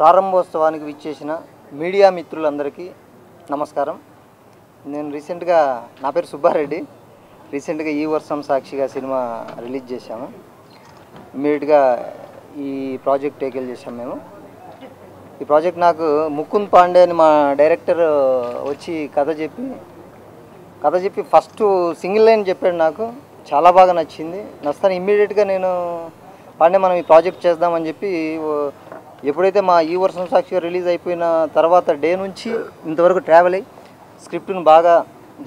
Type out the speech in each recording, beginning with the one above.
ప్రారంభోత్సవానికి విచ్చేసిన మీడియా మిత్రులందరికీ నమస్కారం. నేను రీసెంట్గా నా పేరు సుబ్బారెడ్డి. రీసెంట్గా ఈ వర్షం సాక్షిగా సినిమా రిలీజ్ చేశాము. ఇమ్మీడియట్గా ఈ ప్రాజెక్ట్ టేకిల్ చేశాము మేము. ఈ ప్రాజెక్ట్ నాకు ముకుంద్ పాండే అని మా డైరెక్టర్ వచ్చి కథ చెప్పి ఫస్ట్ సింగిల్ లైన్ చెప్పాడు. నాకు చాలా బాగా నచ్చింది. నచ్చుతాను ఇమ్మీడియట్గా నేను పాండే మనం ఈ ప్రాజెక్ట్ చేద్దామని చెప్పి ఎప్పుడైతే మా ఈ వర్షం సాక్షిగా రిలీజ్ అయిపోయిన తర్వాత డే నుంచి ఇంతవరకు ట్రావెల్ అయ్యి స్క్రిప్ట్ను బాగా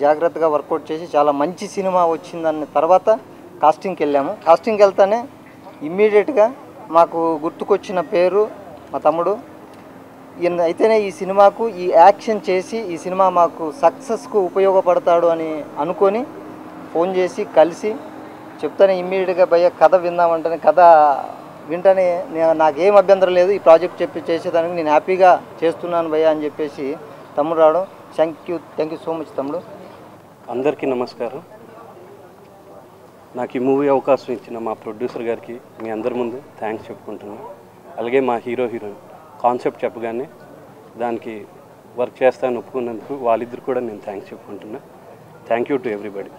జాగ్రత్తగా వర్కౌట్ చేసి చాలా మంచి సినిమా వచ్చిందన్న తర్వాత కాస్టింగ్కి వెళ్ళాము. కాస్టింగ్కి వెళ్తానే ఇమ్మీడియట్గా మాకు గుర్తుకొచ్చిన పేరు మా తమ్ముడు. అయితేనే ఈ సినిమాకు ఈ యాక్షన్ చేసి ఈ సినిమా మాకు సక్సెస్కు ఉపయోగపడతాడు అని అనుకొని ఫోన్ చేసి కలిసి చెప్తానే ఇమ్మీడియట్గా భయ్య కథ విందామంటేనే కథ వింటనే నాకేం అభ్యంతరం లేదు, ఈ ప్రాజెక్ట్ చేసేదానికి నేను హ్యాపీగా చేస్తున్నాను భయ్య అని చెప్పేసి తమ్ముడు రావడం. థ్యాంక్ యూ సో మచ్ తమ్ముడు. అందరికీ నమస్కారం. నాకు ఈ మూవీ అవకాశం ఇచ్చిన మా ప్రొడ్యూసర్ గారికి మీ అందరి ముందు థ్యాంక్స్ చెప్పుకుంటున్నాను. అలాగే మా హీరోయిన్ కాన్సెప్ట్ చెప్పగానే దానికి వర్క్ చేస్తాను ఒప్పుకున్నందుకు వాళ్ళిద్దరు కూడా నేను థ్యాంక్స్ చెప్పుకుంటున్నా. Thank you to everybody.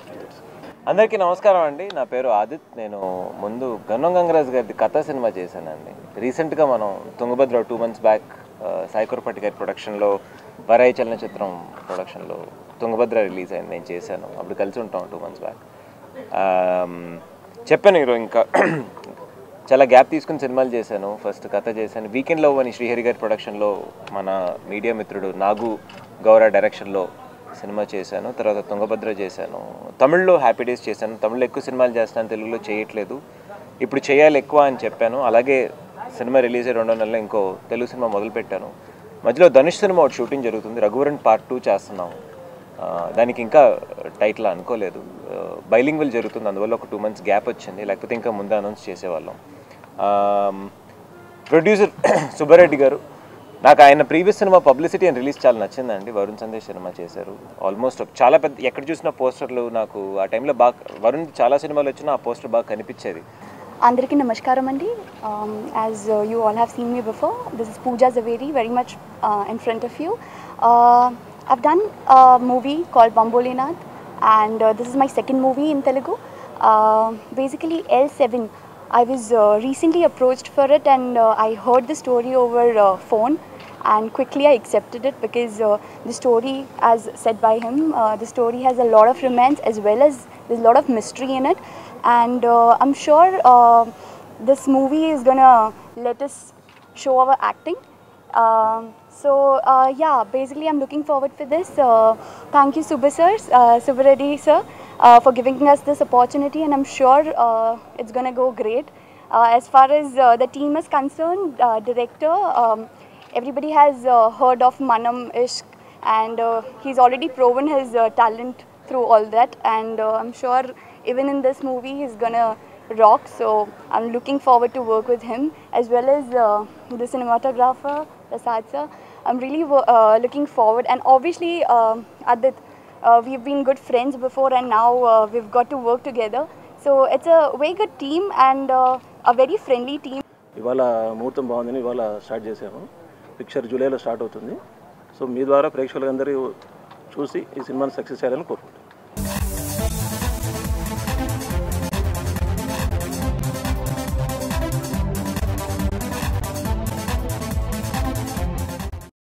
అందరికీ నమస్కారం అండి. నా పేరు ఆదిత్. నేను ముందు గన్నం గంగరాజ్ గారి కథ సినిమా చేశానండి. రీసెంట్గా మనం తుంగభద్ర 2 months బ్యాక్ సాయికురపట్టి గారి ప్రొడక్షన్లో వరాయి చలనచిత్రం ప్రొడక్షన్లో తుంగభద్ర రిలీజ్ అయింది. నేను చేశాను. అప్పుడు కలిసి ఉంటాం 2 months బ్యాక్. చెప్పాను ఈరోజు ఇంకా చాలా గ్యాప్ తీసుకుని సినిమాలు చేశాను. ఫస్ట్ కథ చేశాను. వీకెండ్ లవ్ అని శ్రీహరి గారి ప్రొడక్షన్లో మన మీడియా మిత్రుడు నాగు గౌర డైరెక్షన్లో సినిమా చేశాను. తర్వాత తుంగభద్ర చేశాను. తమిళ్లో హ్యాపీ డేస్ చేశాను. తమిళ్లో ఎక్కువ సినిమాలు చేస్తాను, తెలుగులో చేయట్లేదు. ఇప్పుడు చేయాలి ఎక్కువ అని చెప్పాను. అలాగే సినిమా రిలీజ్ అయ్యి 2 నెలల్లో ఇంకో తెలుగు సినిమా మొదలుపెట్టాను. మధ్యలో ధనుష్ సినిమా ఒకటి షూటింగ్ జరుగుతుంది. రఘువరన్ పార్ట్ 2 చేస్తున్నాం. దానికి ఇంకా టైటిల్ అనుకోలేదు. బైలింగ్వల్ జరుగుతుంది, అందువల్ల ఒక 2 months గ్యాప్ వచ్చింది. లేకపోతే ఇంకా ముందే అనౌన్స్ చేసేవాళ్ళం. ప్రొడ్యూసర్ సుబ్బారెడ్డి గారు, నాకు ఆయన previous cinema publicity and release చాలా నచ్చిందండి. వరుణ్ సందేశ్ సినిమా చేశారు. ఆల్మోస్ట్ చాలా పెద్ద, ఎక్కడ చూసిన పోస్టర్లు నాకు ఆ టైంలో బాగా, వరుణ్ చాలా సినిమాలు వచ్చినా ఆ పోస్టర్ బాగా కనిపించేది. అందరికీ నమస్కారం అండి. As you all have seen me before, this is Pooja Javeri, very much in front of you. I've done a movie called Bambolinath, and this is my second movie in Telugu. Basically L7. I was recently approached for it, and I heard the story over phone, and quickly I accepted it because the story, as said by him, the story has a lot of romance as well as there's a lot of mystery in it, and I'm sure this movie is gonna let us show our acting. Yeah, basically I'm looking forward for this. Thank you Subbareddy sir, for giving us this opportunity, and I'm sure it's gonna go great. As far as the team is concerned, director, everybody has heard of Manam Ishq, and he's already proven his talent through all that, and I'm sure even in this movie he's gonna rock. So I'm looking forward to work with him, as well as the cinematographer Prasad sir. I'm really looking forward, and obviously Adit, we've been good friends before, and now we've got to work together. So it's a very good team and a very friendly team. ఇవాళ ముహూర్తం బాగుందని ఇవాళ start చేసాము. Picture జూలైలో start అవుతుంది. So మీ ద్వారా ప్రేక్షకులందరూ చూసి ఈ సినిమాని సక్సెస్ చేయాలని కోరుకుంటున్నాను.